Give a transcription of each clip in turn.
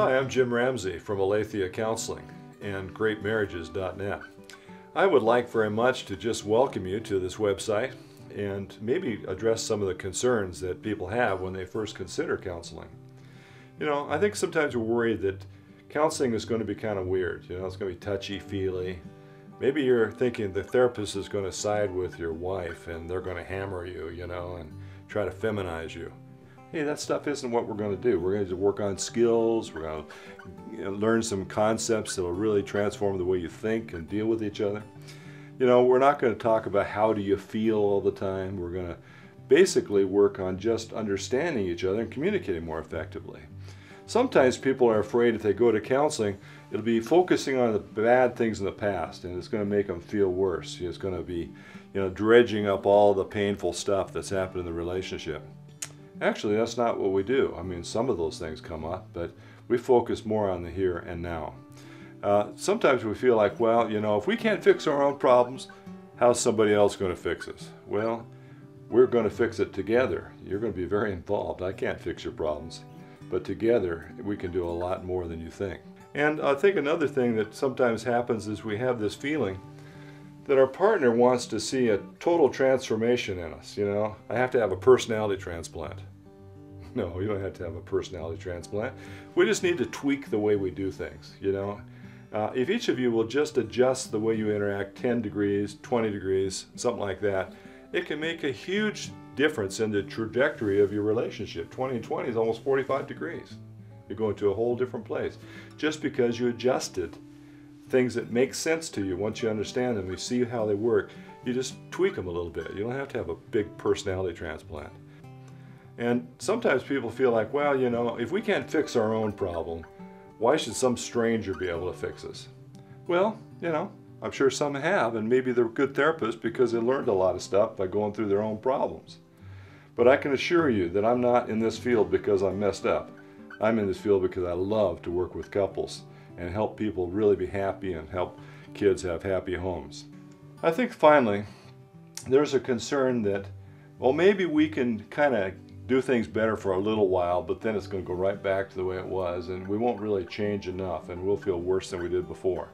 Hi, I'm Jim Ramsey from Aletheia Counseling and GreatMarriages.net. I would like very much to just welcome you to this website and maybe address some of the concerns that people have when they first consider counseling. You know, I think sometimes we're worried that counseling is going to be kind of weird. You know, it's going to be touchy-feely. Maybe you're thinking the therapist is going to side with your wife and they're going to hammer you, you know, and try to feminize you. Hey, that stuff isn't what we're going to do. We're going to work on skills. We're going to learn some concepts that will really transform the way you think and deal with each other. You know, we're not going to talk about how do you feel all the time. We're going to basically work on just understanding each other and communicating more effectively. Sometimes people are afraid if they go to counseling, it'll be focusing on the bad things in the past, and it's going to make them feel worse. It's going to be, you know, dredging up all the painful stuff that's happened in the relationship. Actually, that's not what we do. I mean, some of those things come up, but we focus more on the here and now. Sometimes we feel like, well, you know, if we can't fix our own problems, how's somebody else going to fix us? Well, we're going to fix it together. You're going to be very involved. I can't fix your problems, but together we can do a lot more than you think. And I think another thing that sometimes happens is we have this feeling that our partner wants to see a total transformation in us. You know, I have to have a personality transplant. No, you don't have to have a personality transplant. We just need to tweak the way we do things, you know. If each of you will just adjust the way you interact 10 degrees, 20 degrees, something like that, it can make a huge difference in the trajectory of your relationship. 20 and 20 is almost 45 degrees. You're going to a whole different place just because you adjusted things that make sense to you. Once you understand them, you see how they work, you just tweak them a little bit. You don't have to have a big personality transplant. And sometimes people feel like, well, you know, if we can't fix our own problem, why should some stranger be able to fix us? Well, you know, I'm sure some have, and maybe they're good therapists because they learned a lot of stuff by going through their own problems. But I can assure you that I'm not in this field because I'm messed up. I'm in this field because I love to work with couples and help people really be happy and help kids have happy homes. I think finally, there's a concern that, well, maybe we can kind of do things better for a little while, but then it's going to go right back to the way it was, and we won't really change enough, and we'll feel worse than we did before.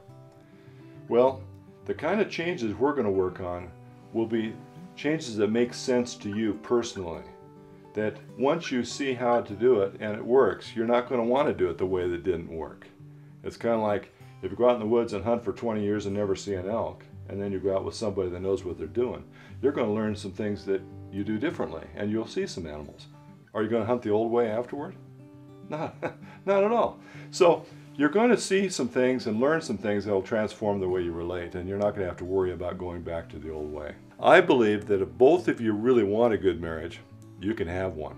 Well, the kind of changes we're going to work on will be changes that make sense to you personally. That once you see how to do it and it works, you're not going to want to do it the way that didn't work. It's kind of like if you go out in the woods and hunt for 20 years and never see an elk, and then you go out with somebody that knows what they're doing, you're going to learn some things that you do differently, and you'll see some animals. Are you going to hunt the old way afterward? Not at all. So you're going to see some things and learn some things that will transform the way you relate, and you're not going to have to worry about going back to the old way. I believe that if both of you really want a good marriage, you can have one.